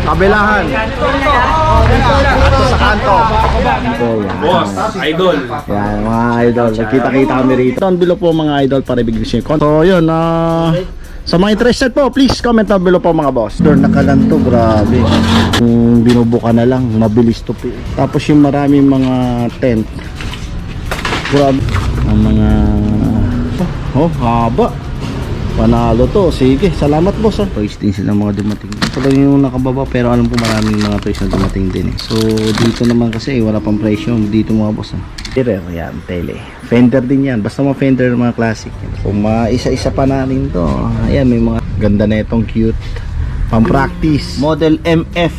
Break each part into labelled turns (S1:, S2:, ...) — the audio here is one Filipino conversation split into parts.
S1: Kabilahan. Ito sa kanto. Ito yan.
S2: Boss, idol.
S1: Yan mga idol. Nagkita-kita kami rito. Down below po mga idol para ibigay siya. So yun, sa mga interested po, please comment down below po mga boss. Door nakalanto, grabe. Binubuka na lang, mabilis to pay. Tapos yung maraming mga tent. Grabe. Ang mga haba. Panalo to. Sige, salamat boss. Toys din sila mga dumating. Ito lang yung nakababa pero alam ko maraming mga toys na dumating din eh. So dito naman kasi wala pang presyo dito mga boss. Mirror yan, tele. Fender din yan. Basta mga Fender mga classic. Kung isa-isa pa natin to. Ayan, may mga ganda na itong cute. Pang practice. Model MF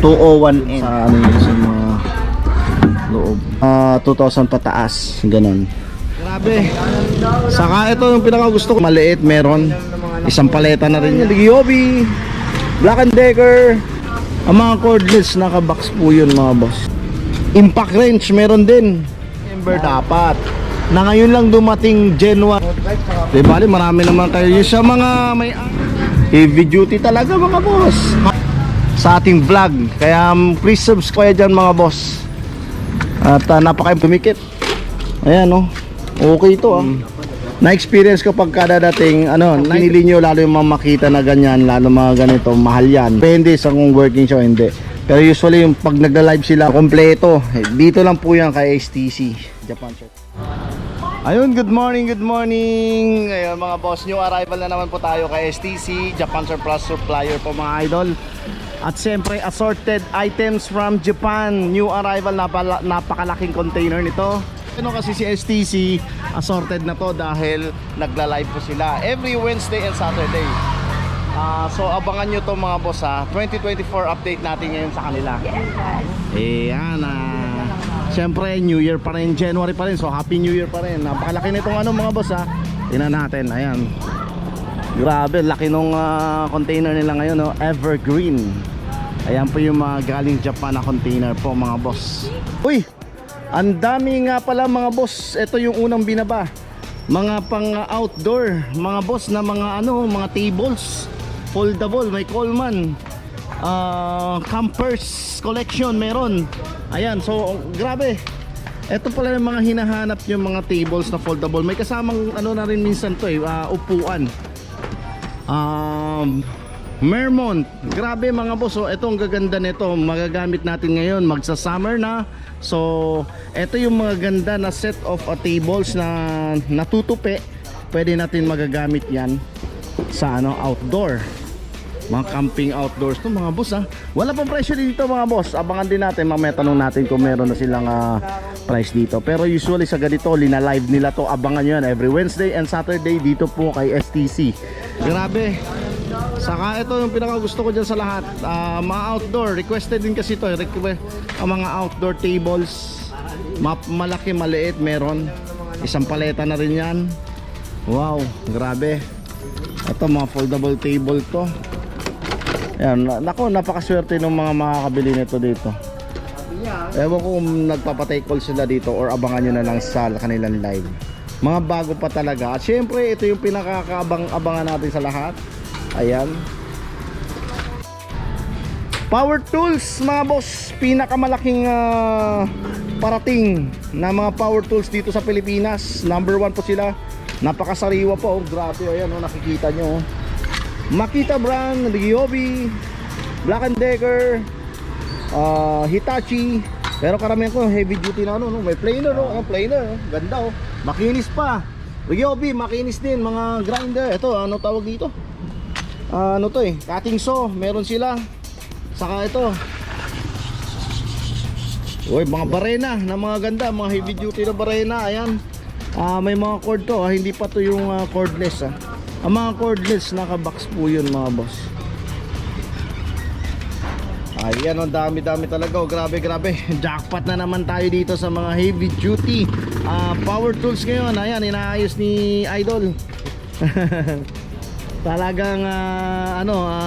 S1: 201N. Sa ano yun sa mga loob. 2,000 pataas. Ganon. Grabe. Saka ito yung pinaka gusto ko. Maliit meron. Isang paleta na rin yan. Gyobi, Black & Decker. Ang mga cordless naka-box po yun mga boss. Impact wrench meron din. Ember dapat. Na ngayon lang dumating Gen 1. Diba? Marami naman tayo yung sa mga may heavy duty talaga mga boss. Sa ating vlog. Kaya please subscribe dyan mga boss. At napaka tumikit. Ayan oh. Okay ito Na-experience ko pag kadadating pinili nyo lalo yung makita na ganyan, lalo mga ganito, mahal yan. Depende sa kung working siya o hindi. Pero usually yung pag nagla-live sila, kompleto. Dito lang po yan kay STC Japan Shop. Ayun, good morning, good morning. Ayun mga boss, new arrival na naman po tayo kay STC Japan Surplus Supplier po mga idol. At siyempre assorted items from Japan. New arrival, napakalaking container nito. Ano kasi si STC assorted na to dahil nagla-live po sila every Wednesday and Saturday. So abangan nyo to mga boss 2024 update natin ngayon sa kanila. Ayan siyempre New Year pa rin, January pa rin. So Happy New Year pa rin. Napakalaki nitong mga boss Tingnan natin, ayan. Grabe, laki nung container nila ngayon Evergreen. Ayan po yung mga galing Japan na container po mga boss. Uy! Ang dami nga pala mga boss. Ito yung unang binaba. Mga pang outdoor, mga boss na mga mga tables, foldable, may Coleman. Campers collection meron. Ayan, so grabe. Ito pala yung mga hinahanap yung mga tables na foldable. May kasamang na rin minsan to upuan. Mermont. Grabe mga boss. So ito ang gaganda nito. Magagamit natin ngayon. Magsa-summer na. So ito yung mga ganda na set of tables na natutupi. Pwede natin magagamit yan sa outdoor. Mga camping outdoors to mga boss Wala pang presyo dito mga boss. Abangan din natin. Mamaya tanong natin kung meron na silang price dito. Pero usually sa ganito, lina-live nila to. Abangan nyo yan every Wednesday and Saturday dito po kay STC. Grabe. Saka ito yung pinaka gusto ko dyan sa lahat. Mga outdoor, requested din kasi ito ang mga outdoor tables. Malaki, maliit, meron. Isang paleta na rin yan. Wow, grabe. Ito mga foldable table to. Ayan, nako, napakaswerte ng mga makakabili nito dito. Ewan ko kung nagpapatake call sila dito or abangan nyo na lang sa kanilang live. Mga bago pa talaga. At syempre ito yung pinakakaabang-abangan natin sa lahat. Ayan, power tools mga boss. Pinakamalaking parating na mga power tools dito sa Pilipinas. Number 1 po sila. Napakasariwa po grabe, ayan nakikita nyo Makita brand, Gyobi, Black & Decker, Hitachi. Pero karamihan ko heavy duty na may planer planer ganda makinis pa. Gyobi makinis din, mga grinder. Ito tawag dito? Cutting saw, meron sila. Saka ito mga barena na mga ganda, mga heavy duty na barena. Ayan, may mga cord to hindi pa to yung cordless Ang mga cordless naka-box po yun mga boss. Ayan, ang dami-dami talaga grabe. Jackpot na naman tayo dito sa mga heavy duty power tools ngayon. Ayan, inaayos ni Idol. Talagang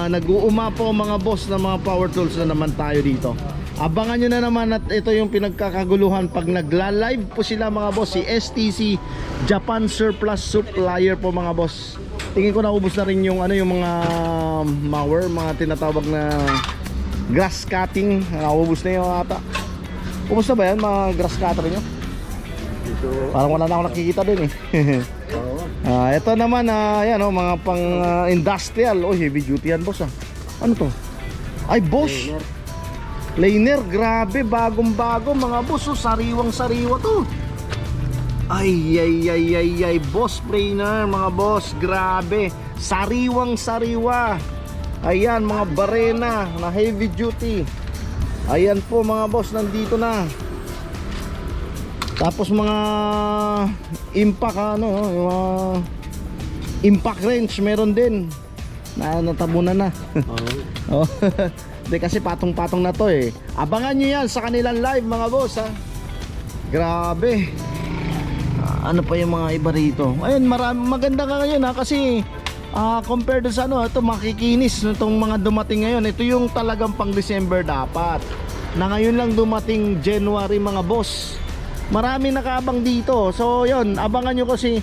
S1: nag-uuma po mga boss ng mga power tools na naman tayo dito. Abangan nyo na naman at ito yung pinagkakaguluhan pag nagla-live po sila mga boss. Si STC Japan Surplus Supplier po mga boss. tingin ko naubos na rin yung ano, yung mga mower, mga tinatawag na grass cutting. Naubos na yung ata. Ubos na ba yan mga grass cutter nyo? Parang wala na ako nakikita dun eh. Ito naman yan, mga pang industrial. Oh, heavy duty yan, boss. Ano to? Ay, Bosch Laner, grabe, bagong bago mga boss. Sariwang sariwa to. Ay, Bosch Laner mga boss, grabe, sariwang sariwa. Ayan, mga barena na heavy duty. Ayan po mga boss, nandito na. Tapos mga impact yung impact wrench meron din. Natabunan na. Oh. Hindi kasi patong-patong na to eh. Abangan nyo yan sa kanilang live mga boss Grabe. Ano pa yung mga iba rito? Ayun, maganda ka ngayon kasi compared sa ito makikinis itong mga dumating ngayon. Ito yung talagang pang December dapat. Na ngayon lang dumating January mga boss. Marami nakaabang dito. So yun, abangan nyo kasi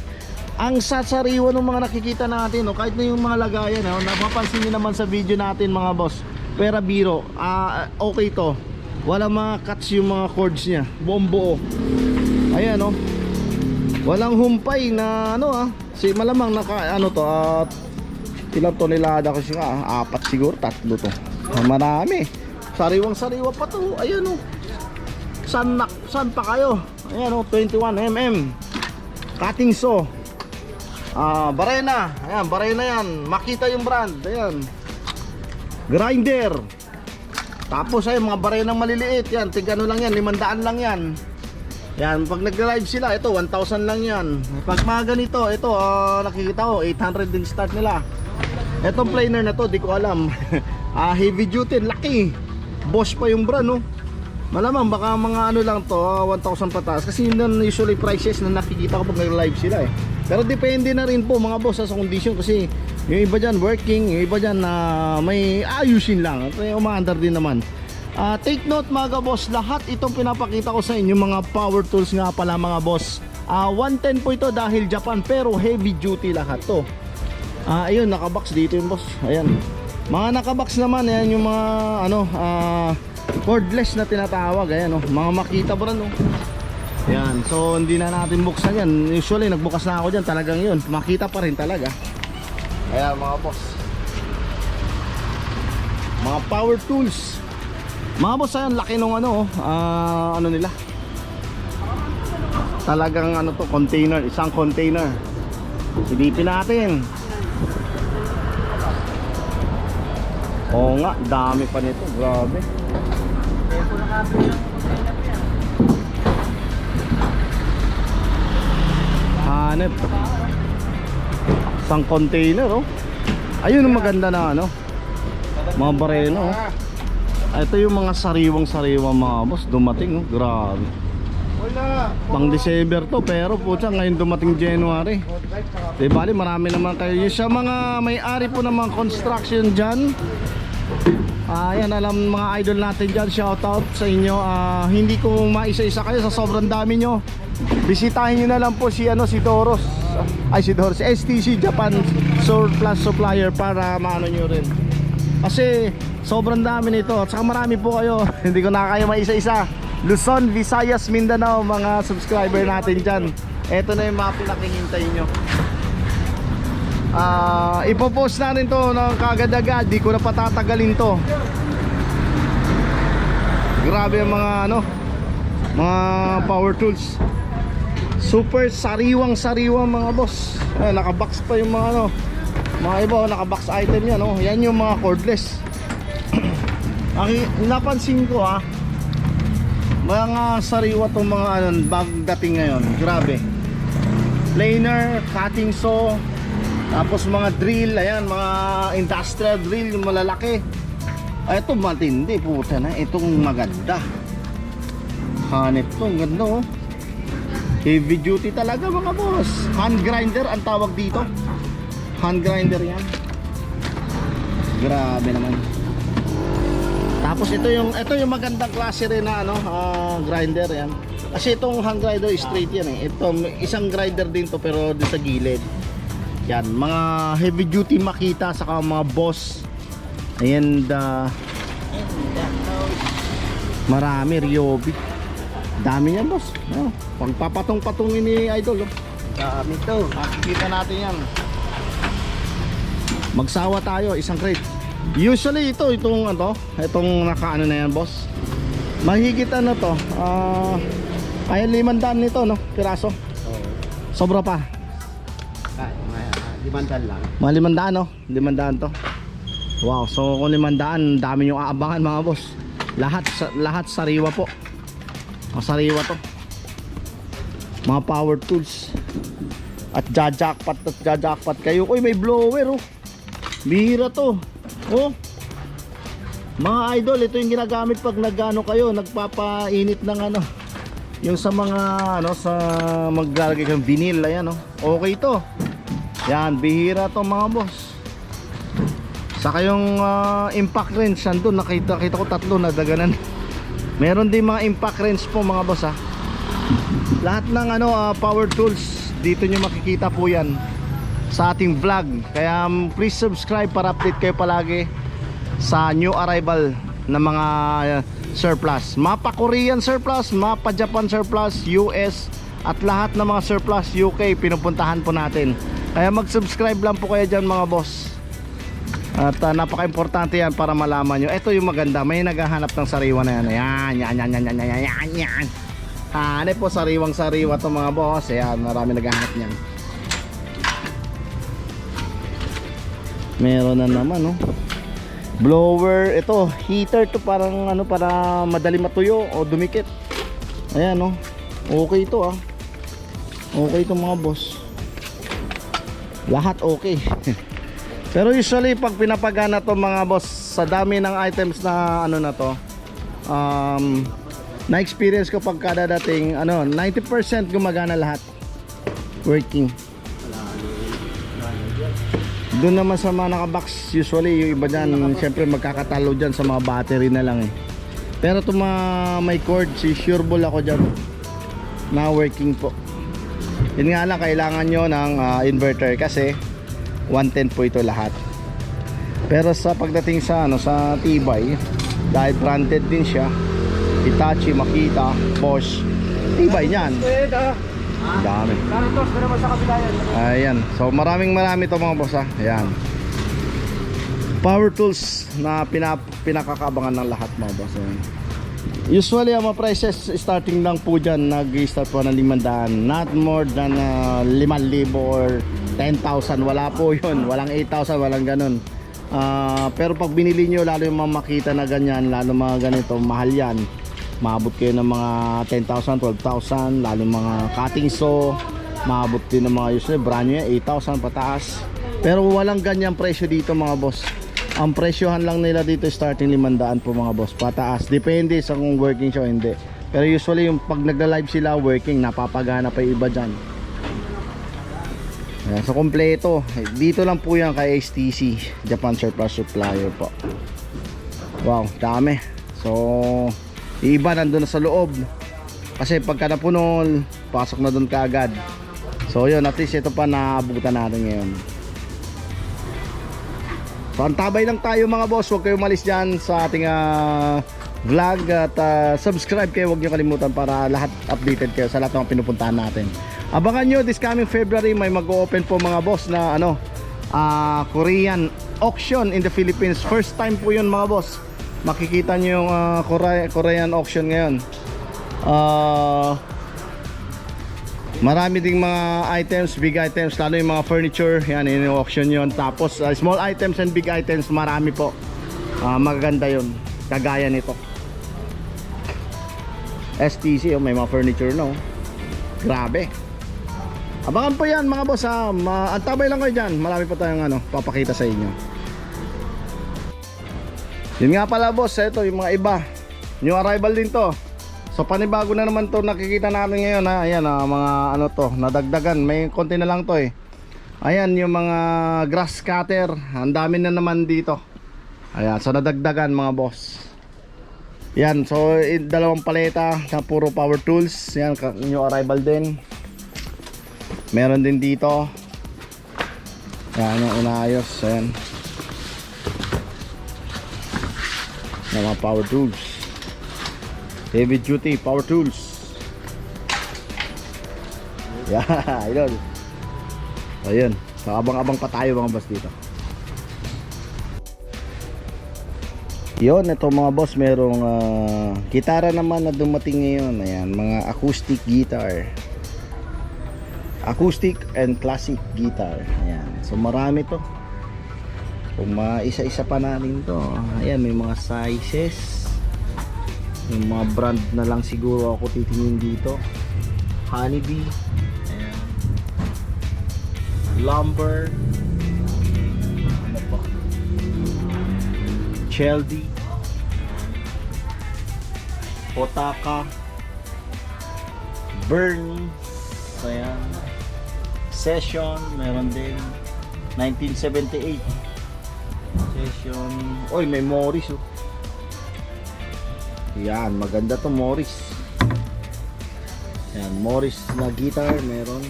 S1: ang sasariwa ng mga nakikita natin kahit na yung mga lagayan napapansin nyo naman sa video natin mga boss. Pero biro, okay to. Walang mga cuts yung mga cords niya. Buong buo. Ayan walang humpay na malamang naka ilang tonelada kasi nga 4 siguro, 3 to. Marami. Sariwang sariwa pa to. Ayan San pa kayo? Ayan 21mm cutting saw. Barena. Ayan, Barena yan. Makita yung brand. Ayan. Grinder. Tapos ay mga barenang maliliit yan. Tigano lang yan, 500 lang yan. Yan, pag nag-live sila, ito 1,000 lang yan. Pag mga ganito, ito nakikita ko 800 din start nila. Etong planer na to, di ko alam. Heavy duty, laki. Bosch pa yung brand Malamang baka mga lang to 1,000 pataas. Kasi yun na usually prices na nakikita ko pag nag-live sila Pero depende na rin po mga boss sa condition. Kasi yung iba dyan working, yung iba dyan may ayusin lang. Umaandar din naman. Take note mga boss, lahat itong pinapakita ko sa inyo mga power tools nga pala mga boss. 110 po ito dahil Japan, pero heavy duty lahat to. Ayun, nakabox dito yung boss. Ayan. Mga nakabox naman, ayan yung mga cordless na tinatawag. Ayan mga makita bro Ayan, so hindi na natin buksan yan. Usually nagbukas na ako dyan, talagang yun makita pa rin talaga. Ayan mga boss, mga power tools mga boss. Ayan, laki nung nila. Talagang to, container, isang container. Silipin natin. Oo nga, dami pa nito, grabe. Hanep. Isang container Ayun ang maganda na mga bareno Ito yung mga sariwang mga boss dumating grabe. Pang December to, pero putya ngayon dumating January. Bali marami naman kayo sa mga may-ari po ng mga construction dyan. Ayan, alam mga idol natin dyan, shoutout sa inyo. Hindi ko maisa-isa kayo sa sobrang dami nyo. Bisitahin nyo na lang po si Doros. Si Doros, STC Japan Surplus Supplier para maano nyo rin. Kasi sobrang dami nito at saka marami po kayo. Hindi ko na kayo maisa-isa. Luzon, Visayas, Mindanao, mga subscriber natin dyan. Ito na yung mga pinakihintay nyo. Ipopost na rin to kagad-agad. Di ko na patatagalin to. Grabe ang mga mga power tools. Super sariwang sariwa mga boss. Nakabox pa yung mga mga iba nakabox item yan Yan yung mga cordless. Napansin ko mga sariwa tong mga bagong dating ngayon. Grabe. Planer, cutting saw, tapos mga drill, ayan, mga industrial drill, yung malalaki. Ito matindi, puta na. Itong maganda. Hanep to, ganda Heavy duty talaga mga boss. Hand grinder ang tawag dito. Hand grinder yan. Grabe naman. Tapos ito yung magandang klase rin na grinder yan. Kasi itong hand grinder straight yan Ito isang grinder din to pero sa gilid. Yan, mga heavy duty Makita saka mga Boss. And marami Ryobi. Dami yan, boss. Oh, pagpapatong-patongin ni Idol. Oh.
S2: Dami to.
S1: Makikita natin yan. Magsawa tayo, isang crate. Usually itong nakaano na yan, boss. Mahigit ano to, ay 500 nito, no? Piraso.
S2: Oo.
S1: Sobra pa.
S2: Mga 500 lang.
S1: Mga 500, no? 500 to. Wow, so kung 500, dami yung aabangan, mga boss. Lahat sariwa po. O, sariwa to. Mga power tools. At jajakpat kayo. Uy, may blower, oh. Bihira to. Oh. Mga idol, ito yung ginagamit pag nagano kayo, nagpapainit ng ano. Yung sa mga sa maglalagay kayong vinyl, ayan, oh. Okay to. Yan, bihira to, mga boss. Saka yung impact wrench nandun, nakita ko 3 na daganan. Meron din mga impact wrench po, mga boss, ha. Lahat ng power tools dito nyo makikita po yan sa ating vlog. Kaya please subscribe para update kayo palagi sa new arrival na mga surplus. Mapa Korean surplus, mapa Japan surplus, US, at lahat ng mga surplus UK pinupuntahan po natin. Kaya mag-subscribe lang po kayo dyan, mga boss. At napaka-importante yan para malaman nyo. Ito yung maganda, may naghahanap ng sariwa na yan. Yan. Hanep po, sariwang-sariwa to, mga boss. Ayan, marami naghahanap niyan. Meron na naman, no? Blower, ito, heater to, parang para madali matuyo o dumikit. Ayan, no? Okay to, ah. Okay to, mga boss. Lahat okay. Pero usually pag pinapagana to, mga boss, sa dami ng items na na to, na experience ko pag kada dating 90% gumagana lahat. Working. Doon naman sa mga nakabox, usually yung iba dyan, syempre magkakatalo dyan sa mga battery na lang, eh. Pero ito may cord, sure ball ako dyan na working po. Yun nga lang, kailangan nyo ng inverter kasi 110 po ito lahat. Pero sa pagdating sa sa tibay, dahil branded din siya, Hitachi, Makita, Bosch, tibay niyan. Dami. Ayan. So maraming to, mga boss, ha. Ayan. Power tools na pinakakaabangan ng lahat, mga boss. Ayan. Usually ang mga prices starting lang po dyan, nag-start po ng 500, not more than 5,000 or 10,000. Wala po yun, walang 8,000, walang ganun. Pero pag binili nyo, lalo yung mga Makita na ganyan, lalo mga ganito, mahal yan. Maabot kayo ng mga 10,000, 12,000. Lalo mga cutting saw, maabot din ng mga usually brand new 8,000 pataas. Pero walang ganyang presyo dito, mga boss. Ang presyohan lang nila dito starting 500 po, mga boss, pataas. Depende sa kung working siya o hindi. Pero usually yung pag nagla-live sila working, napapagana pa yung iba dyan. Ayan, so kompleto. Dito lang po yan kay STC, Japan Surplus Supplier po. Wow, dami. So iba nandun na sa loob. Kasi pagka napuno, pasok na dun kaagad. So yun, at least ito pa naabutan natin ngayon. So antabay lang tayo, mga boss. Huwag kayo malis dyan sa ating vlog. At subscribe kayo, huwag nyo kalimutan para lahat updated kayo sa lahat ng pinupuntahan natin. Abangan nyo, this coming February may mag-open po, mga boss, na Korean auction in the Philippines. First time po yun, mga boss. Makikita nyo yung Korean auction ngayon. Marami ding mga items, big items, lalo yung mga furniture. Yan, yung auction yun. Tapos small items and big items, marami po. Magaganda yun, kagaya nito STC, may mga furniture, no? Grabe. Abangan po yan, mga boss, ha. Antabay lang kayo dyan. Marami pa tayong papakita sa inyo. Yun nga pala, boss, ito yung mga iba, new arrival din to. So panibago na naman to, nakikita natin ngayon, ha. Ayan, mga to, nadagdagan. May konti na lang to, eh. Ayan yung mga grass cutter. Ang dami na naman dito. Ayan, so nadagdagan, mga boss. Yan, so dalawang paleta na puro power tools. Yan, new arrival din. Meron din dito Yan yung inaayos. Ayan. Na mga power tools. Heavy duty power tools. Yeah, idol. Ayun. So abang-abang pa tayo mga boss dito. Yun, ito mga boss, merong gitara naman na dumating ngayon. Ayan, mga acoustic guitar. Acoustic and classic guitar. Ayan, so marami to. Kung isa-isa pa natin to. Ayan, may mga sizes. Yung mga brand na lang siguro ako titingin dito. Honeybee. Ayan. Lumber. Ano pa? Cheldy, Potaka, Burn, ayan. Session, meron din 1978 Session. Oy, may Morris oh. Yan, maganda to Morris. Yan, Morris na guitar, meron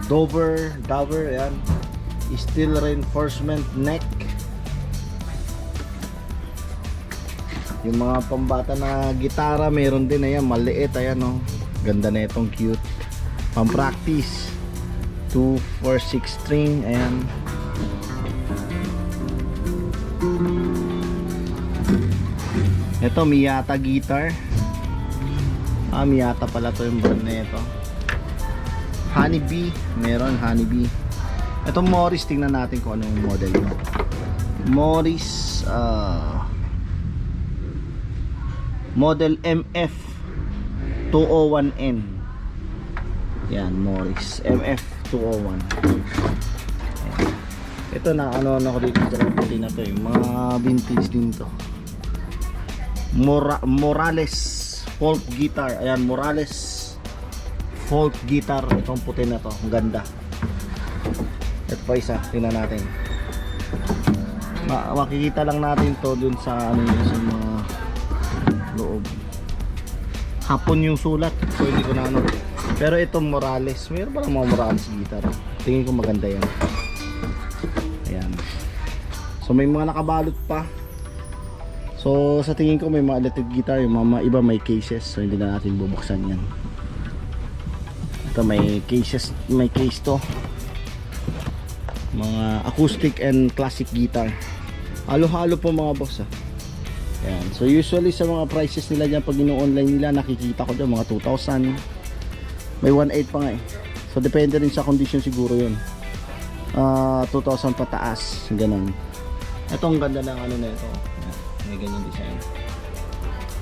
S1: Dover, ayan. Steel reinforcement neck. Yung mga pambata na gitara meron din, ayan, maliit, ayan oh. Ganda na itong, cute. Pang-practice 2, 4, 6 string, ayan. Ito Miyata guitar. Miyata pala to yung brand na ito. Honeybee, meron Honeybee. Ito Morris, tingnan natin kung anong model ito. Morris model MF 201N. Yan, Morris MF 201. Ito na ano ko dito sa puti na to, yung mga vintage din to. Morales folk guitar. Ayan, Morales folk guitar. Itong puti na to, ang ganda. Ito pa isa, tingnan natin. Makikita lang natin to dun sa ano yun, sa mga loob. Hapon yung sulat, so hindi ko na ano. Pero itong Morales, mayroon pa lang mga Morales guitar. Tingin ko maganda yan. Ayan. So may mga nakabalot pa. So sa tingin ko may mga electric guitar, yung mga iba may cases, so hindi na natin bubuksan yan. Ito may cases, may case to. Mga acoustic and classic guitar. Halo-halo po mga boss. Ayan. So usually sa mga prices nila dyan, pag ino-online nila, nakikita ko dyan mga 2,000. May 1,800 pa nga eh. So depende rin sa condition siguro yun. 2,000 pataas, ganun. Ito ang ganda ng ano na ito. Ayan. May ganyan design.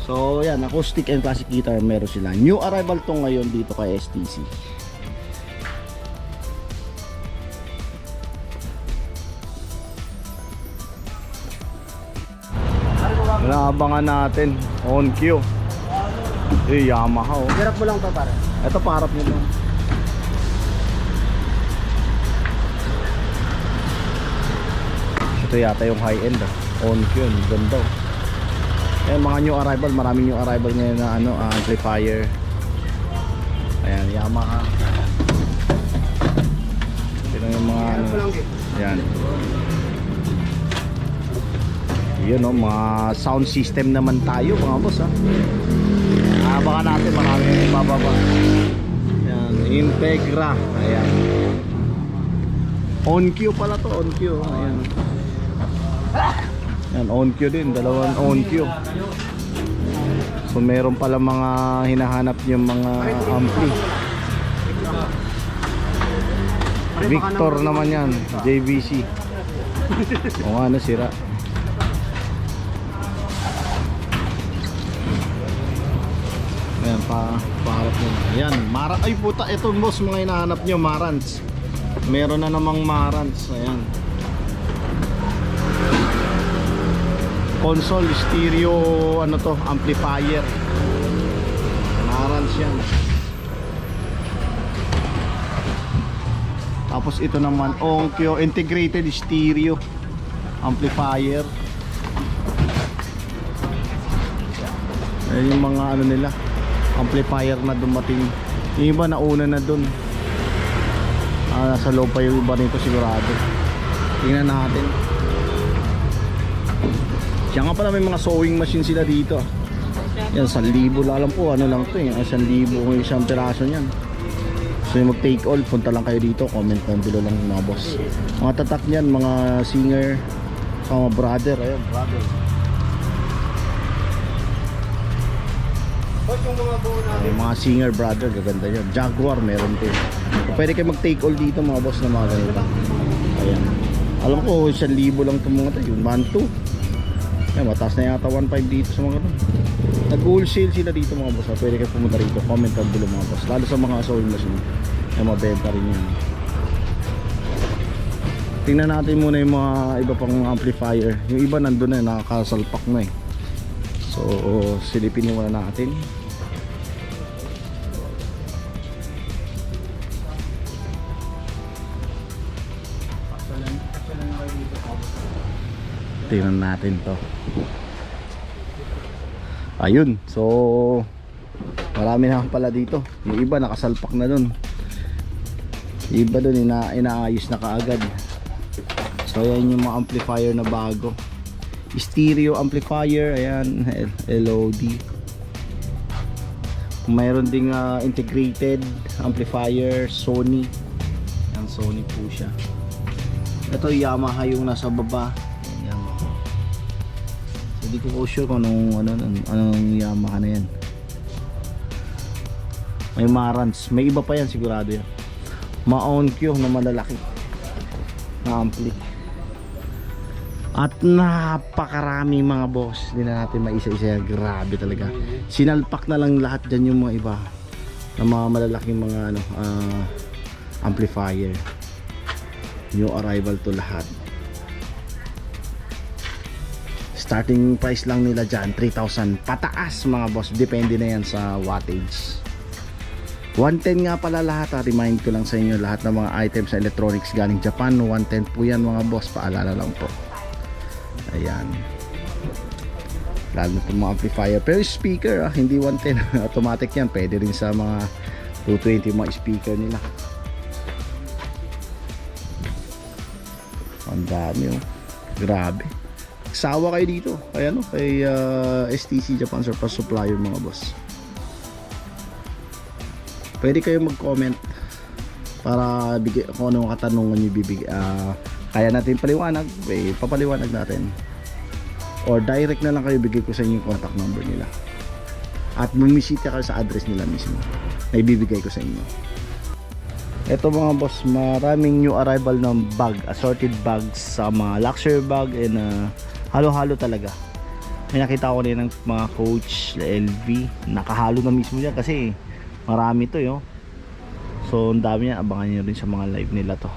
S1: So yan, acoustic and classic guitar meron sila. New arrival to ngayon dito kay STC. Naabangan natin on cue. Yamaha oh.
S2: Hirap mo lang to para.
S1: Ito parap nito. Ito yata yung high end oh. On cue, ganda oh. Mga new arrival, maraming new arrival ngayon na ano, amplifier. Ayan, Yamaha. Ito yung mga ano. Ayan. Yun o, mga sound system naman tayo mga boss ha. Baka natin marami yung bababa. Ayan, Integra. Ayan. On cue pala to, on cue. Ayan. Ayan, on cue din, dalawang on cue. So meron pala mga hinahanap yung mga ampli. Victor naman yan, JVC. O nga, nasira. Ayan, paharap nyo. Ayan, ay puta, ito boss, mga hinahanap nyo, Marantz. Meron na namang Marantz. Ayan. Console, stereo, ano to, amplifier. Marantz yan. Tapos ito naman, Onkyo, integrated stereo amplifier. Ayan yung mga ano nila, amplifier na dumating. Yung iba nauna na dun. nasa loob pa yung iba nito sigurado. Tingnan natin. Siya nga pala may mga sewing machine sila dito. Yan, 1,000 lang po. Ano lang to eh. 1,000 kung isang piraso niyan. So yung mag take all, punta lang kayo dito. Comment down below lang mga boss. Mga tatak niyan, mga singer, mga brother. Ayan, brother. Yung mga singer brother, gaganda yun. Jaguar meron din. Pwede kayo mag take all dito mga boss na mga ganito. Ayan. Alam ko 1,000 lang itong mga tayo. 1,2. Ayan, mataas na yata 1,5 dito sa mga ganun. Nag-wholesale sila dito mga boss. Pwede kayo pumunta rito. Comment down below mga boss. Lalo sa mga sewing machine. Ayan, mabenta rin yun. Tingnan natin muna yung mga iba pang amplifier. Yung iba nandun na, nakakasalpak na eh. So silipin nyo muna natin. Tingnan natin to. Ayun. So marami na pala dito. Yung iba nakasalpak na dun. Yung iba dun inaayos na kaagad. So ayan yung mga amplifier na bago. Stereo amplifier. Ayan, LOD. Mayroon ding integrated amplifier, Sony. Ayan, Sony po siya. Ito Yamaha yung nasa baba. Ayan. So, hindi ko sure kung anong Yamaha na yan. May Marantz. May iba pa yan sigurado yan. Ma-Onkyo na malalaki na ampli. At napakarami mga boss. Hindi na natin maisa-isa yan. Grabe talaga. Sinalpak na lang lahat dyan yung mga iba na mga malalaking mga amplifier. New arrival to lahat. Starting price lang nila dyan 3,000 pataas mga boss. Depende na yan sa wattage. 110 nga pala lahat. Remind ko lang sa inyo, lahat ng mga items sa electronics galing Japan, 110 po yan mga boss. Paalala lang po. Ayan. Lalo itong mga amplifier. Pero speaker hindi 110. Automatic yan. Pwede rin sa mga 220 mga speaker nila. Ang dami grabe. Sawa kayo dito. Kaya kay STC Japan Surplus Supplier mga boss. Pwede kayo mag-comment para bigay kung anong katanungan nyo bibigay. Kaya natin paliwanag, papaliwanag natin. Or direct na lang kayo, bigay ko sa inyo yung contact number nila. At bumisita kayo sa address nila mismo na ibibigay ko sa inyo. Ito mga boss, maraming new arrival ng bag, assorted bags sa mga luxury bag and halo-halo talaga. May nakita ko rin ng mga Coach, LV, nakahalo na mismo yan kasi marami to yo. So ang dami yan, abangan nyo rin sa mga live nila to.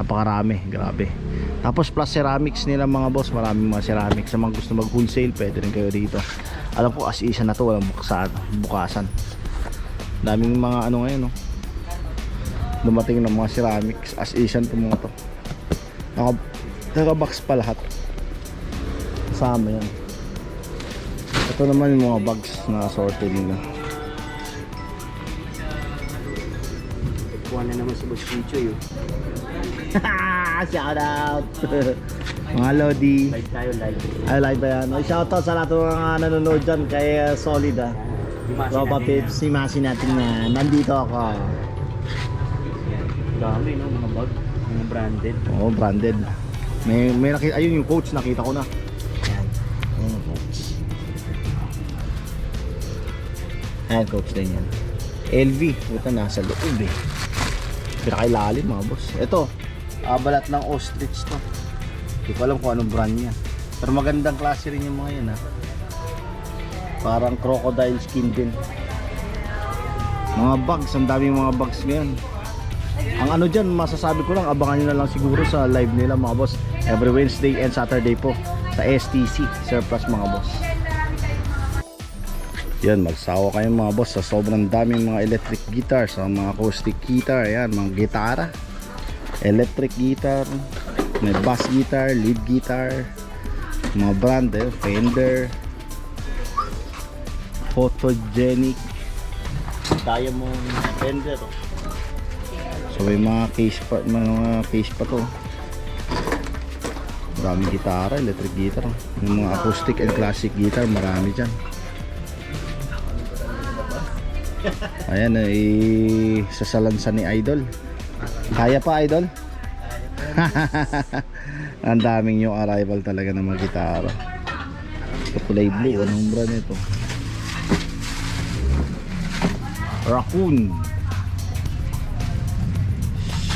S1: Napakarami, grabe. Tapos plus ceramics nila mga boss, maraming mga ceramics. Sa mga gusto mag wholesale, pwede rin kayo dito. Alam ko as isa na to, walang bukasan. Daming mga ngayon dumating ng mga ceramics as Asian to mga to. Naka-box pa lahat. Kasama yan. Ito naman yung mga bags na sorted nila.
S2: Kuha na naman sa Boss Kicho yun.
S1: Shout out. Mga Lodi.
S2: Live tayo, live.
S1: Ay, live ba yan? Shout out sa lahat ng mga nanonood dyan kay Solid Ropa Pips, si Masi natin na nandito ako.
S2: Dami mga bag, mga branded.
S1: Oo, branded. May nakita, ayun yung Coach, nakita ko na. Ayan, yung Coach. Ayan, Coach din yan. LV, puta nasa loob pinakailalim mga boss. Ito, balat ng ostrich to. Hindi ko alam kung anong brand niya. Pero magandang klase rin yung mga yan Parang crocodile skin din. Mga bags, ang daming mga bags ngayon. Ang dyan, masasabi ko lang, abangan nyo na lang siguro sa live nila mga boss. Every Wednesday and Saturday po sa STC Surplus mga boss. Yan, magsawa kayo mga boss sa sobrang daming mga electric guitar, sa mga acoustic guitar, ayan, mga gitara, electric guitar, may bass guitar, lead guitar, mga brand, Fender, Photogenic, Diamond, Fender. So So may mga case pa to. Maraming gitara, electric guitar. Yung mga acoustic and classic guitar, marami dyan. Ayan, sasalansan ni Idol. Kaya pa, Idol? Ang daming yung arrival talaga ng mga gitara. Ito kulay blue, anong brand ito? Raccoon,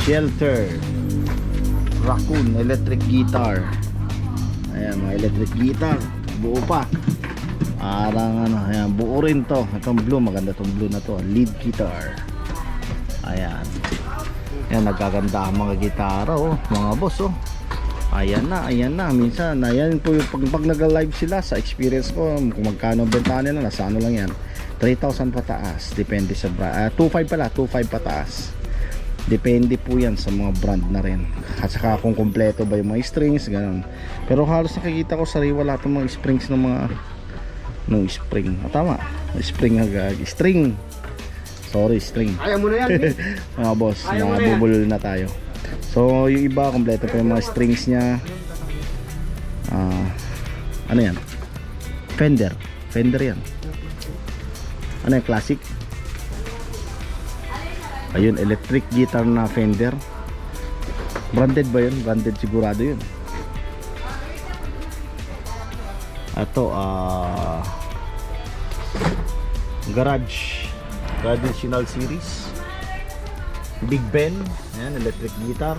S1: Shelter, Raccoon, electric guitar. Ayan, mga electric guitar, buo pa. Parang ano, ayan, buo rin to. Itong blue, maganda tong blue na to, lead guitar. Ayan. Ayan, nagkaganda ang mga gitara, oh, mga boss, oh. Ayan na, minsan, ayan po yung pag nag-live sila, sa experience ko, kung magkano benta nila, nasa ano lang yan, 3,000 pataas, depende sa brand, 2,500 pala, 2,500 pataas. Depende po yan sa mga brand na rin. At saka kung kompleto ba yung mga strings, ganun. Pero halos nakikita ko sariwa lahat ng mga springs ng mga spring. Tama, spring agad. String. Sorry, string.
S2: Ayaw mo na yan.
S1: Mga boss, nabubulol na tayo. So yung iba kompleto pa yung mga strings niya. Ano yan? Fender yan. Ano yung classic? Ayun, electric guitar na Fender. Branded ba yun? Branded sigurado yun. Ito, Garage Traditional Series, Big Ben. Ayan, electric guitar.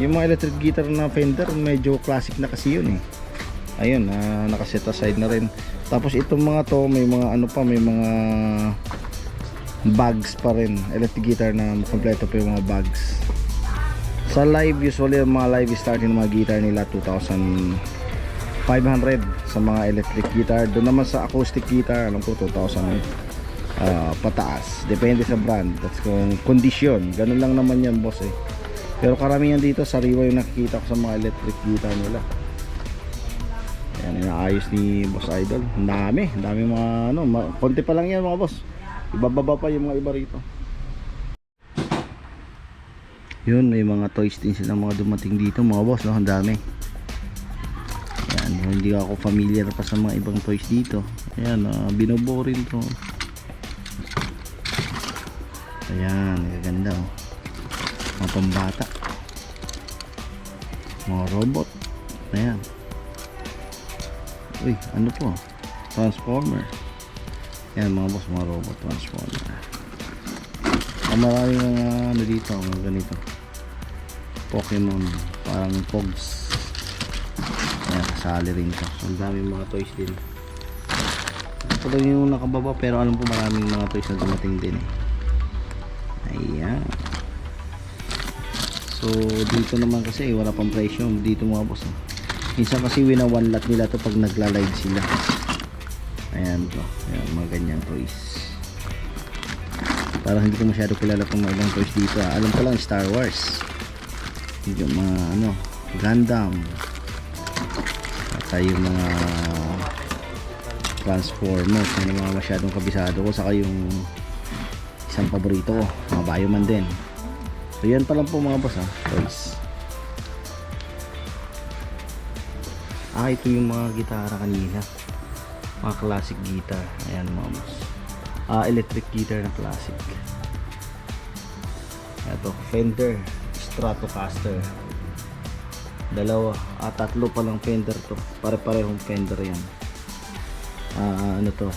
S1: Yung mga electric guitar na Fender, medyo classic na kasi yun eh. Ayun, nakaset aside na rin. Tapos itong mga to, may mga ano pa, may mga bags pa rin. Electric guitar na kompleto pa yung mga bags. Sa live, usually yung mga live starting ng mga guitar nila 2,500 sa mga electric guitar. Doon naman sa acoustic guitar, alam ko 2,000 pataas. Depende sa brand. That's kung kondisyon. Ganun lang naman yan, boss eh. Pero karamihan dito sariwa yung nakikita ko sa mga electric guitar nila. Ayan, inaayos ni Boss Idol. Ang dami mga ano, konti pa lang yan mga boss. Ibababa pa yung mga iba rito. Yun, may mga toys din sila mga dumating dito mga boss, no? Ang dami. Ayan, hindi ako familiar pa sa mga ibang toys dito. Ayan, binubuo rin to. Ayan, gaganda, oh. Mga pambata, mga robot. Ayan. Uy, ano po? Transformer. Ayan mga boss, mga robot transformer. Maraming mga ano dito, mga ganito Pokemon, parang Pogs. Ayan, kasali rin to. So, ang daming mga toys din. Ito lang yung nakababa, pero alam po maraming mga toys na dumating din eh. Ayan. So dito naman kasi wala pang presyo dito mga boss. Minsan kasi wina one lot nila to pag nagla-live sila. Ayan to. Ayan, mga ganyang toys. Parang hindi ko masyado kilala kung mga ibang toys dito. Alam ko lang Star Wars. Dito mga ano, Gundam. At yung mga Transformers. Yung mga masyadong kabisado ko. Saka yung isang paborito ko, mga Bioman din. So yan pa lang po mga boss, toys. Ito yung mga gitara kanina, mga classic guitar. Ayan mga boss, electric guitar na classic. Ito Fender Stratocaster, dalawa, tatlo pa lang Fender to, pare-parehong Fender yan. Ano to,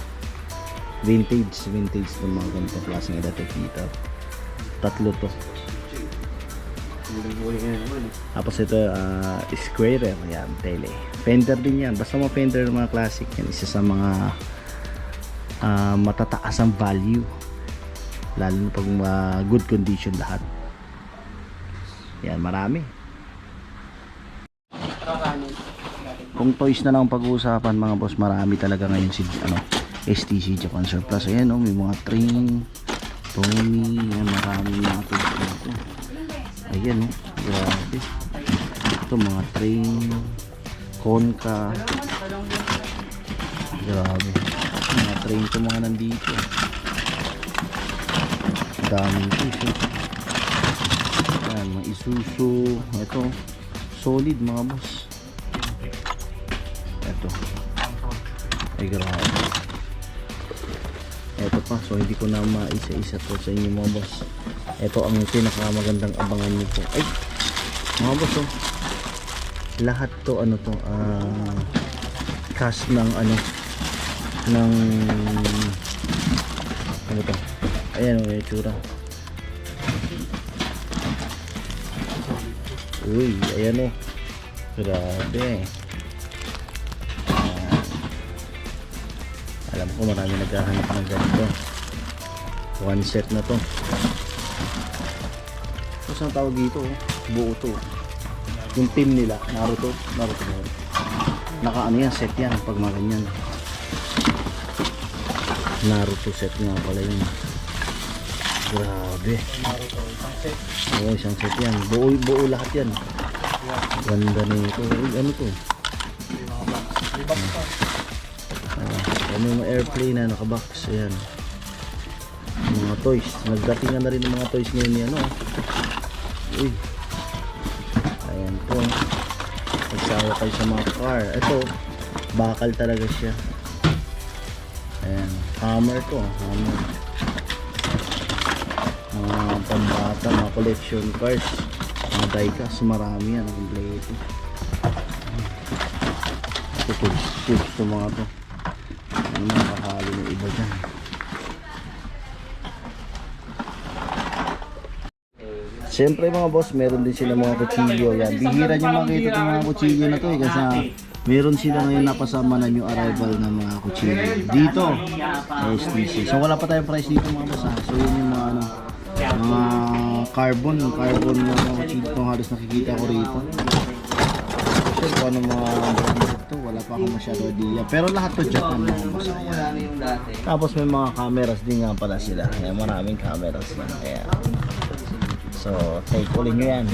S1: vintage ng mga ganito klaseng electric guitar. Tatlo to. Tapos ito Squarer, yan, tele. Fender din yan, basta mga Fender mga classic yan. Isa sa mga matataas ang value, lalo na pag good condition lahat. Yan, marami. Kung toys na lang pag-uusapan mga boss, marami talaga ngayon si STC Japan Surplus. Ayan, may mga train, Tony, yan, marami mga toys dito. Ayan, grabe. Ito mga train, Konka, grabe. Mga train ito mga nandito. daming toys eh. Ayan, mga Isuzu. Ito, solid mga boss. Ito. Ay grabe. Ito pa, so hindi ko na maisa-isa to sa inyo mga boss. Ito ang pinakamagandang abangan nyo po. Ay, mga boss oh. Lahat to ano to, cast ng ano, ng ano to. Ayan o, yung tsura. Uy, ayan o. Grabe. Alam ko marami naghahanap ng ganito. One set na to. So, saan tawag dito? Buo to. Yung team nila, Naruto na yun. Naka ano yan, set yan pag mga ganyan. Naruto set nga pala yun. Grabe. Oo, isang set yan. Buo lahat yan. Ganda na ito. Uy, ano to? Ano yung airplane na nakabox. Ayan. Mga toys. Nagdatingan na rin ng mga toys ngayon yan. Uy. Ayan po. Magsawa kayo sa mga car. Ito, bakal talaga siya. Ayan. Hammer to. Hammer. Mga pambata, mga collection cars. Mga diecast. Marami yan. Kompleto. Ito, tools to mga to. Ano makakalo ng iba dyan. Siyempre mga boss, meron din sila mga kutsilyo yan. Bihira nyo makita itong mga kutsilyo na to eh, kasi meron sila ngayon napasama na yung arrival ng mga kutsilyo dito sa STC. So wala pa tayong price dito mga boss ha. So yun yung mga ano, mga carbon na mga kutsilyo itong halos nakikita ko rito. So kung ano mga ito, wala pa akong masyado idea. Pero lahat to Japan mga boss. Tapos may mga cameras din nga pala sila. Ayan, maraming cameras na. Ayan. So, take ulit nyo yan.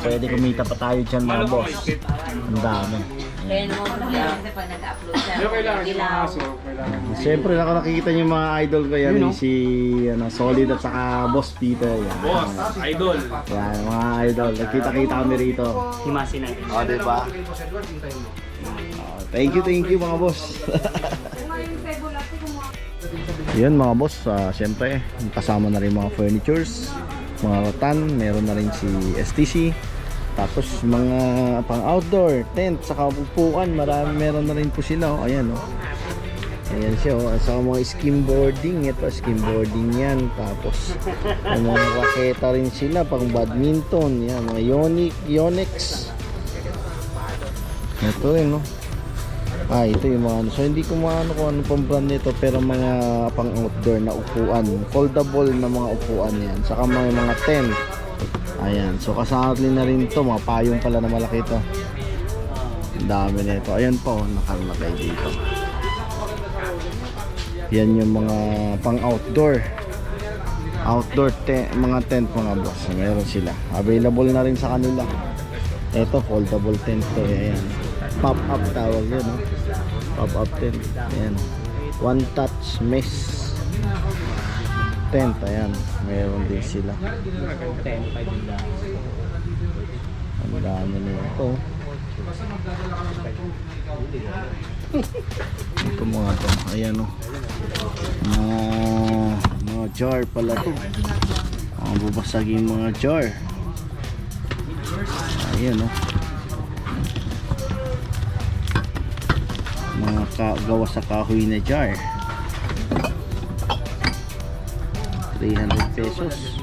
S1: Pwede kumita pa tayo dyan mga boss. Ang dami.
S3: Kaya naman problema kasi pag nag-upload siya, dilaw.
S1: Siyempre, nakakita nyo mga idol ko yan. Si Solid at saka Boss Peter. Yan.
S2: Boss, idol.
S1: Yan, mga idol. Nagkita-kita kami rito.
S2: Himasin natin.
S1: O, diba? Thank you mga boss. Yan mga boss, siyempre kasama na rin mga furnitures, mga rotan, meron na rin si STC, tapos mga pang outdoor tent, saka upuan, meron na rin po sila. Ayan ayan siya saka mga skimboarding. Ito skimboarding yan. Tapos may mga raketa rin sila pang badminton. Yan, mga Yonex. Ito rin ito yung mga so hindi ko maano kung ano pang brand nito, pero mga pang outdoor na upuan, foldable na mga upuan yan, saka mga tent. Ayan, so kasama na rin to, mga payong pala na malaki to. Ang dami nito. Ayan po, nakalagay dito. Yan yung mga pang outdoor mga tent mga boss. Meron sila, available na rin sa kanila. Ito foldable tent to. Ayan, pop-up tawag yun, pop-up tent. Ayan, one touch mesh tent. Ayan, meron din sila. Ang dami nito. Ito mga to. Ayan mga jar pala to. Mga babasagin mga jar. Ayan mga gawa sa kahoy na jar. 300 pesos.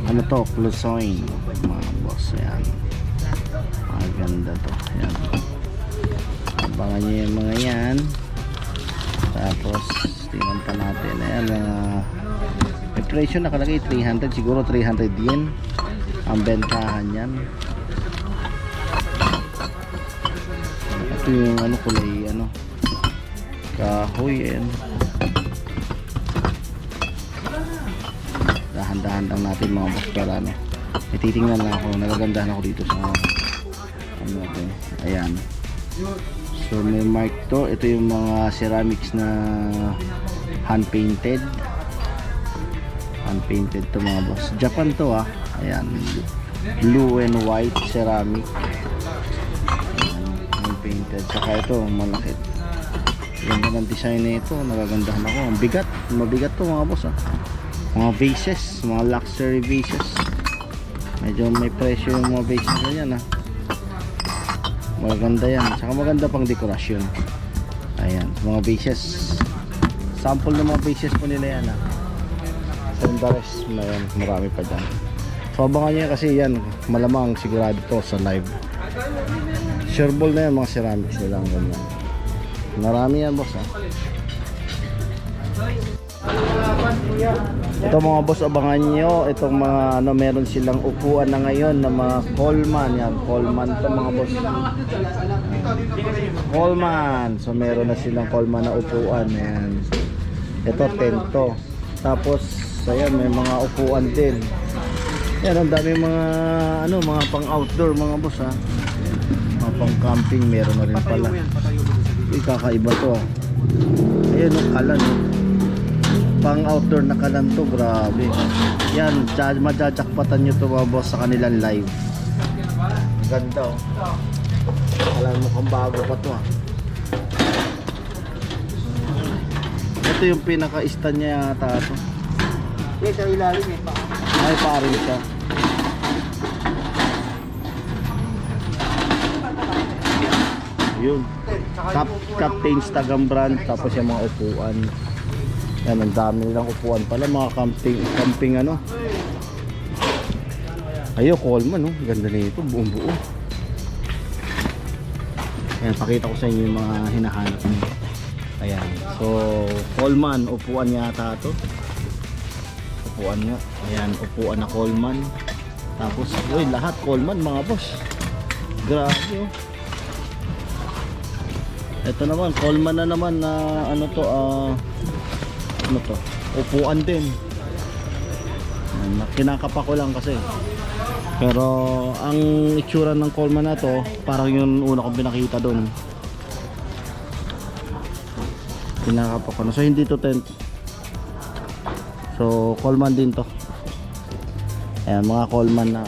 S1: Ano to? Clusoin mga boss. Ayan, maganda to. Ayan, abangan nyo yung mga yan. Tapos tingnan pa natin. Ayan, may presyo nakalagay 300, siguro 300 yen ang bentahan yan. Ito yung kulay kahoy. Ayan, dahan-dahan lang natin mga boss, para titingnan lang ako, nagagandahan ako dito sa ayan. So may mark to. Ito yung mga ceramics na hand painted to mga boss. Japan to ayan, blue and white ceramic, hand painted. Saka ito malaki, ganda ng design nito, nagagandahan ako. Ang bigat, mabigat to mga boss mga vases, mga luxury vases. Medyo may presyo yung mga vases na yan maganda yan, saka maganda pang dekorasyon. Ayan, mga vases, sample ng mga vases po nila yan and the rest, marami pa dyan. So abangan nyo yan kasi yan, malamang sigurado to sa live. Sureball na yan, mga ceramics nila, ganyan. Marami yan boss Ito mga boss, abangan nyo itong mga meron silang upuan na ngayon na mga Coleman. Yan, Coleman to mga boss. Coleman. So meron na silang Coleman na upuan. Yan. Ito tento. Tapos ayan, may mga upuan din. Yan, ang dami mga mga pang outdoor mga boss mga pang camping meron na rin pala. Kakaiba to Ayun yung kalan pang outdoor na kalan to, grabe. Yan, majajakpatan nyo to mga boss sa kanilang live. Ganda alam mo kung bago pa to Ito yung pinaka-stand niya yata to.
S2: Sa ilalim
S1: Ay, parin siya. Yun. Captain's Tagang brand. Tapos yung mga upuan. Yan, ang dami nilang upuan pala. Mga camping Ayo, Coleman ganda nito, buong buo. Ayan, pakita ko sa inyo yung mga hinahanap niyo. Ayan. So, Coleman, upuan yata to. Upuan nga. Ayan, upuan na Coleman. Tapos, lahat Coleman mga boss. Grabe Ito naman, Coleman na naman na upuan din. Kinakapa ko lang kasi. Pero ang itsura ng Coleman na to, parang yung una kong pinakita doon. Kinakapa ko na. So hindi to tent. So Coleman din to. Ayan, mga Coleman na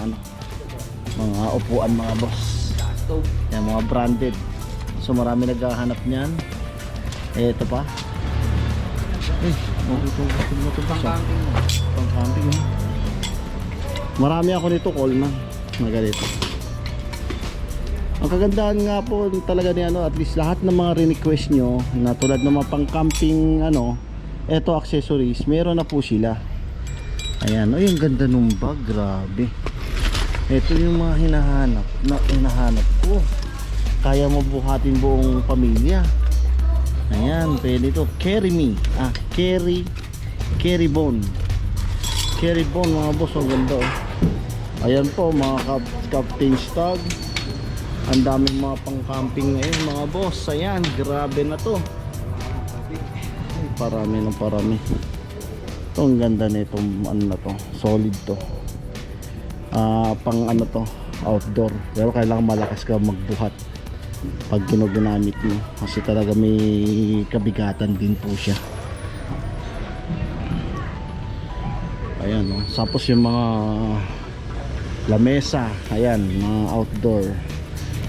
S1: mga upuan mga boss. Ayan, mga branded. So marami naghahanap niyan. Ito pa. Pang camping Marami ako nito Coleman na ganito. Ang kagandahan nga po talaga ni at least lahat ng mga request nyo na tulad ng mga pang camping eto accessories, meron na po sila. Ayan, ang ganda nung bag, grabe. Ito yung mga hinahanap ko. Kaya mo buhatin buong pamilya. Ayan, pwede ito. Carry me. Carry bone. Carry bone mga boss, ang ganda Ayan po mga Captain's Tag. Ang daming mga pang camping ngayon mga boss. Ayan, grabe na to. Parami ng parami. Ito ang ganda nito, na to, solid to. Pang to, outdoor. Pero kailangan malakas ka magbuhat pag ginagamit mo kasi talaga may kabigatan din po siya. Ayan tapos yung mga lamesa, ayan, mga outdoor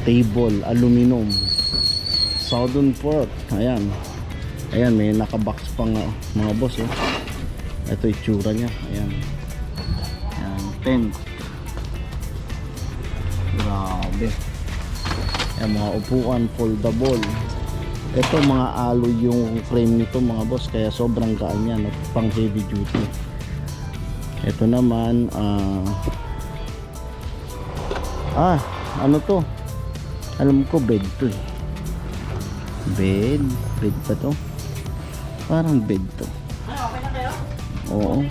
S1: table, aluminum, southern port, ayan, may nakabox pang mga boss ito itsura nya, ayan, tent, grabe. Ayan, mga upuan foldable. Ito mga alloy yung frame nito mga boss, kaya sobrang gaan yan pang heavy duty. Ito naman to, alam ko bed to bed pa to, parang bed to. Oo,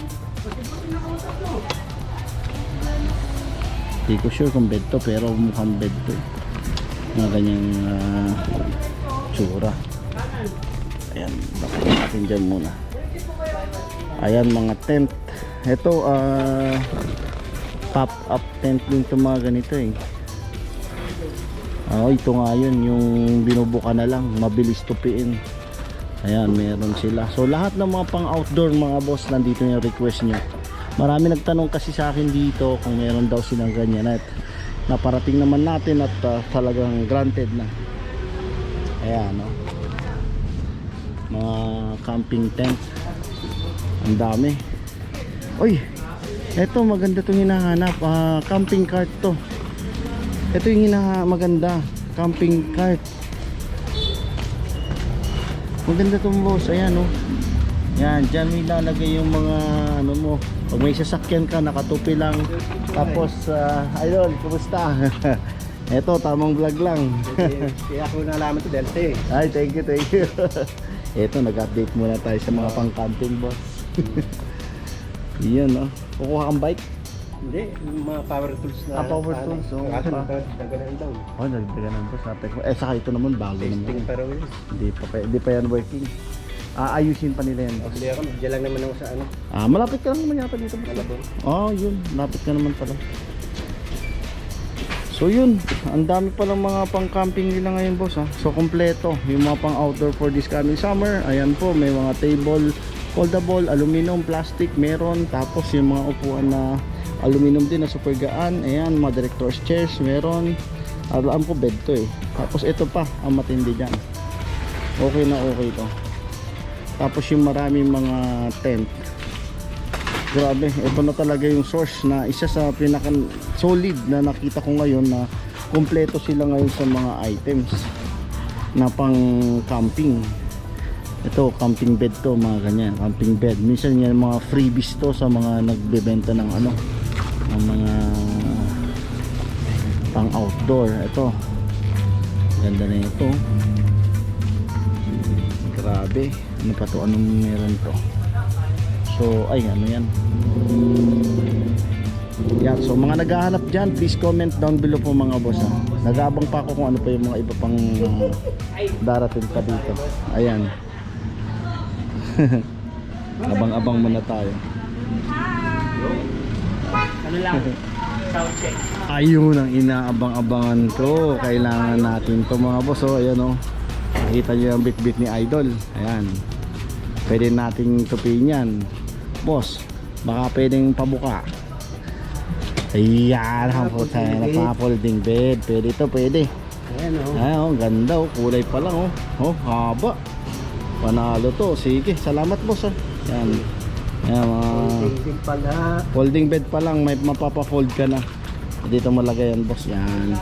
S1: hindi ko sure kung bed to pero mukhang bed to na ganyang tsura. Ayan, bakit natin dyan muna. Ayan, mga tent. Ito pop up tent din ito, mga ganito ito nga yun, yung binubuka na lang, mabilis tupiin. Ayan, meron sila. So lahat ng mga pang outdoor mga boss, nandito yung request nyo. Marami nagtanong kasi sa akin dito kung meron daw silang ganyan at naparating naman natin at talagang granted na. Ayan, no? Mga camping tent. Ang dami. Uy, eto maganda itong hinahanap. Camping cart to. Ito yung maganda. Camping cart. Maganda itong boss. Ayan, no? Yan, dyan may lalagay yung mga ano mo. Pag may sasakyan ka, nakatupi lang. Tapos, idol, kumusta? Eto, tamang vlog lang.
S2: Kaya ako nalaman ito, Delta eh.
S1: Ay, thank you, thank you. Eto, nag-update muna tayo sa mga pang-camping, boss. Iyan, no? Kukuha kang bike?
S2: Hindi, yung mga power tools na.
S1: Power tools. Oo,
S2: Kaso
S1: pa.
S2: nagdaganan daw.
S1: Oh, nagdagan ng boss. Saka ito naman, bago
S2: Testing
S1: naman.
S2: pa raw yun.
S1: Hindi pa yan working. Aayusin pa nila yan, boss.
S2: Hindi ako, diyan lang naman ako sa ano.
S1: Malapit ka lang naman yata dito.
S2: Malabon.
S1: Yun. Malapit ka naman pala. So yun, ang dami palang mga pang-camping nila ngayon, boss, ha. So kompleto, yung mga pang-outdoor for this coming summer. Ayan po, may mga table, foldable, aluminum, plastic, meron. Tapos yung mga upuan na aluminum din na super gaan. Ayan, mga director's chairs, meron. Alam po, bed to eh. Tapos ito pa, ang matindi dyan. Okay na okay to. Tapos yung maraming mga tent. Grabe, ito na talaga yung source na isa sa pinaka solid na nakita ko ngayon na kumpleto sila ngayon sa mga items na pang camping. Ito, camping bed to, mga ganyan, camping bed. Minsan yan mga freebies to sa mga nagbebenta ng ano, ng mga pang outdoor. Ito, ganda na ito. Grabe, ano pa to, anong meron to? So, ay, ano yan? Yan, so mga naghahanap dyan, please comment down below po mga boss, ha. Nag-aabang pa ako kung ano pa yung mga iba pang darating pa dito. Ayan. Abang-abang muna tayo.
S2: Ano lang, sound check.
S1: Ayun ang inaabang-abangan ko. Kailangan natin to mga boss, oh. Ayan, oh. Nakita nyo yung bit-bit ni Idol. Ayan. Pwede nating tupiin yan. Boss, baka pwedeng pabuka. Ayan, ang puta na pa-folding bed. Pwede to, pwede.
S2: Ayan o.
S1: Ayan, ganda, oh. Kulay pa lang, oh. Oh, haba. Panalo to. Sige, salamat boss, ah. Ayan. Ayan,
S2: Tingting pala.
S1: folding bed pa lang, may mapapa-fold ka na. Dito malagay yan, boss. Yan.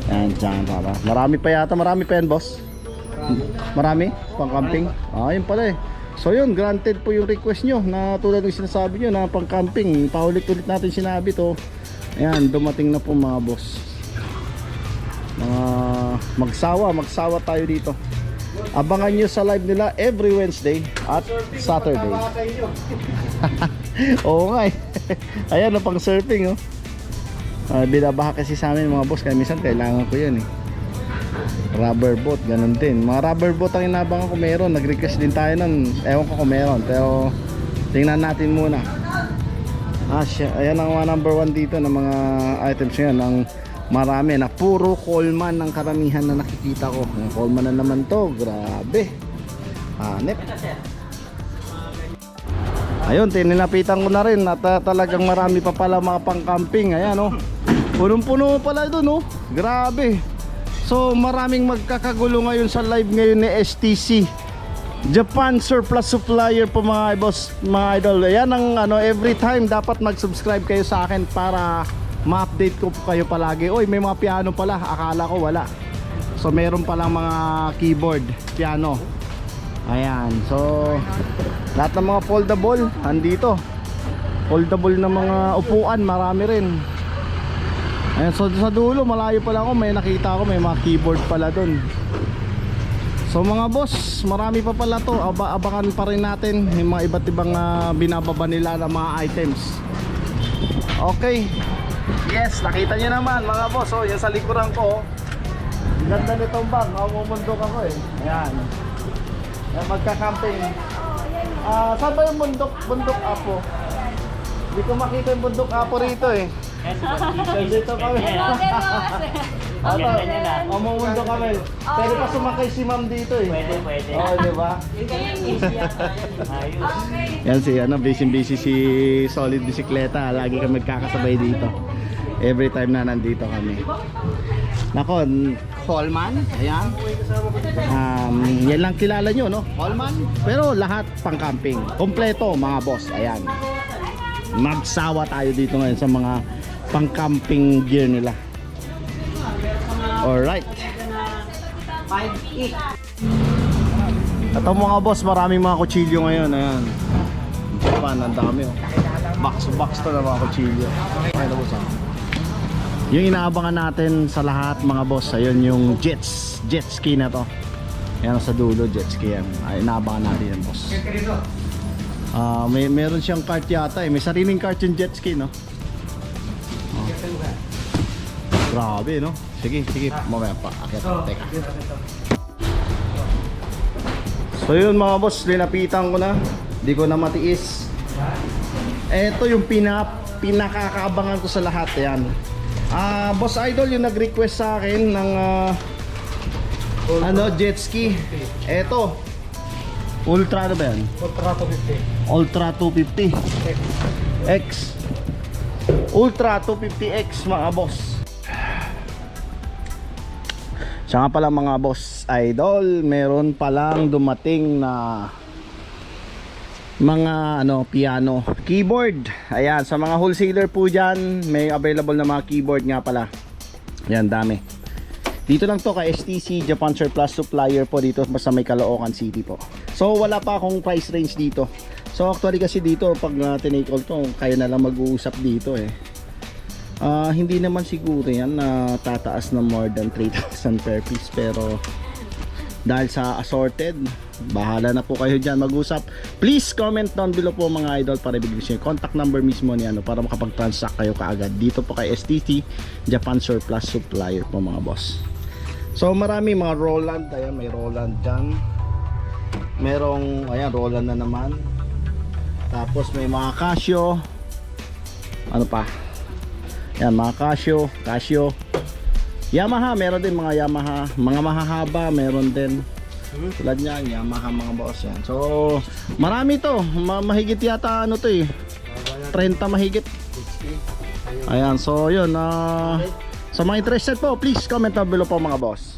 S1: Yan, dyan para. Marami pa yata, marami pa yan, boss. Marami? Pang camping? Yun pala eh. So yun, granted po yung request nyo na tulad ng sinasabi nyo na pang camping. Paulit-ulit natin sinabi to. Ayan, dumating na po mga boss. Magsawa tayo dito. Abangan nyo sa live nila every Wednesday at Saturday. Oo nga eh. Ayan, pang surfing, oh. Binabaha kasi sa amin mga boss, kaya minsan kailangan ko yan eh. Rubber boat, ganun din. Mga rubber boat ang inabangan ko meron. Nag-request din tayo nun. Ewan ko kung meron, pero tingnan natin muna. Ayan ang mga number 1 dito ng mga items ngayon. Ang marami na puro Coleman ang karamihan na nakikita ko. Ang Coleman na naman to, grabe. Hanep. Ayun, tinilapitan ko na rin at talagang marami pa pala mga pang-camping. Ayan, oh. Punong-puno pala doon, oh. Grabe. So maraming magkakagulo ngayon sa live ngayon ni STC Japan Surplus Supplier po mga boss, mga idol. Ayan ang ano, every time dapat mag-subscribe kayo sa akin para ma-update ko po kayo palagi. Oy, may mga piano pala, akala ko wala. So meron palang mga keyboard, piano. Ayan, so lahat ng mga foldable andito. Foldable na mga upuan, marami rin. Ayan, so sa dulo, malayo pala ako, may nakita ako, may mga keyboard pala dun. So mga boss, marami pa pala to. Abangan pa rin natin yung mga iba't ibang binababa nila ng mga items. Okay. Yes, nakita nyo naman mga boss. Oh, yan sa likuran ko. Ganda nitong bag, mamumundok ako eh. Ayan. Ayan, magka-camping. Saan ba yung bundok apo? Hindi ko makita yung bundok apo rito eh. Dito kami.
S3: Ang ganda niya na.
S1: Umuundo kami. Pwede pa sumakay si ma'am dito eh.
S3: Pwede.
S1: Oo, di ba?
S3: Ayos.
S1: Yan si busy si Solid Bisikleta. Lagi kami magkakasabay dito. Every time na nandito kami. Nako, Coleman. Ayan. Yan lang kilala nyo, no? Coleman. Pero lahat pang camping. Kompleto mga boss. Ayan. Magsawa tayo dito ngayon sa mga pang camping gear nila. Alright.
S2: 5
S1: Ito mga boss, maraming mga kutsilyo ngayon. Ayan. Japan, ang dami oh. Box to na mga kutsilyo. Okay na boss ah. Yung inaabangan natin sa lahat mga boss, ayun yung jet ski na to. Yan sa dulo, jet ski yan. Ay, inaabangan natin yan boss. Meron siyang cart yata eh. May sariling cart yung jet ski no. Oh. Grabe no. Sige, mamaya pa. Teka. So yun mga boss, linapitan ko na. Di ko na matiis. Ito yung pinakakaabangan ko sa lahat. Yan. Boss Idol yung nag-request sa akin ng jet ski. Ito. Ultra ano ba yan? Ultra 250. X. Ultra 250X mga boss. Siya nga pala mga boss idol, meron palang dumating na mga piano keyboard. Ayan, sa mga wholesaler po dyan, may available na mga keyboard nga pala. Ayan, dami. Dito lang to kay STC Japan Surplus Supplier po dito sa may Caloocan City po. So wala pa akong price range dito. So actually kasi dito pag tinake all to, kayo na lang mag-uusap dito eh. Hindi naman siguro yan na tataas na more than 3,000 per piece, pero dahil sa assorted, bahala na po kayo dyan mag-usap. Please comment down below po mga idol para ibigay yung contact number mismo ni para makapag-transact kayo kaagad dito po kay STT Japan Surplus Supplier po mga boss. So marami mga Roland, ayan may Roland dyan, merong ayan Roland na naman, tapos may mga Casio, ano pa. Yan, mga Casio, Yamaha, meron din mga Yamaha, mga mahahaba, meron din. Tulad niyan, Yamaha mga boss yan. So, marami to, mahigit yata ano to eh. 30 mahigit. Ayan, so yun, sa mga interested po, please comment down below po mga boss.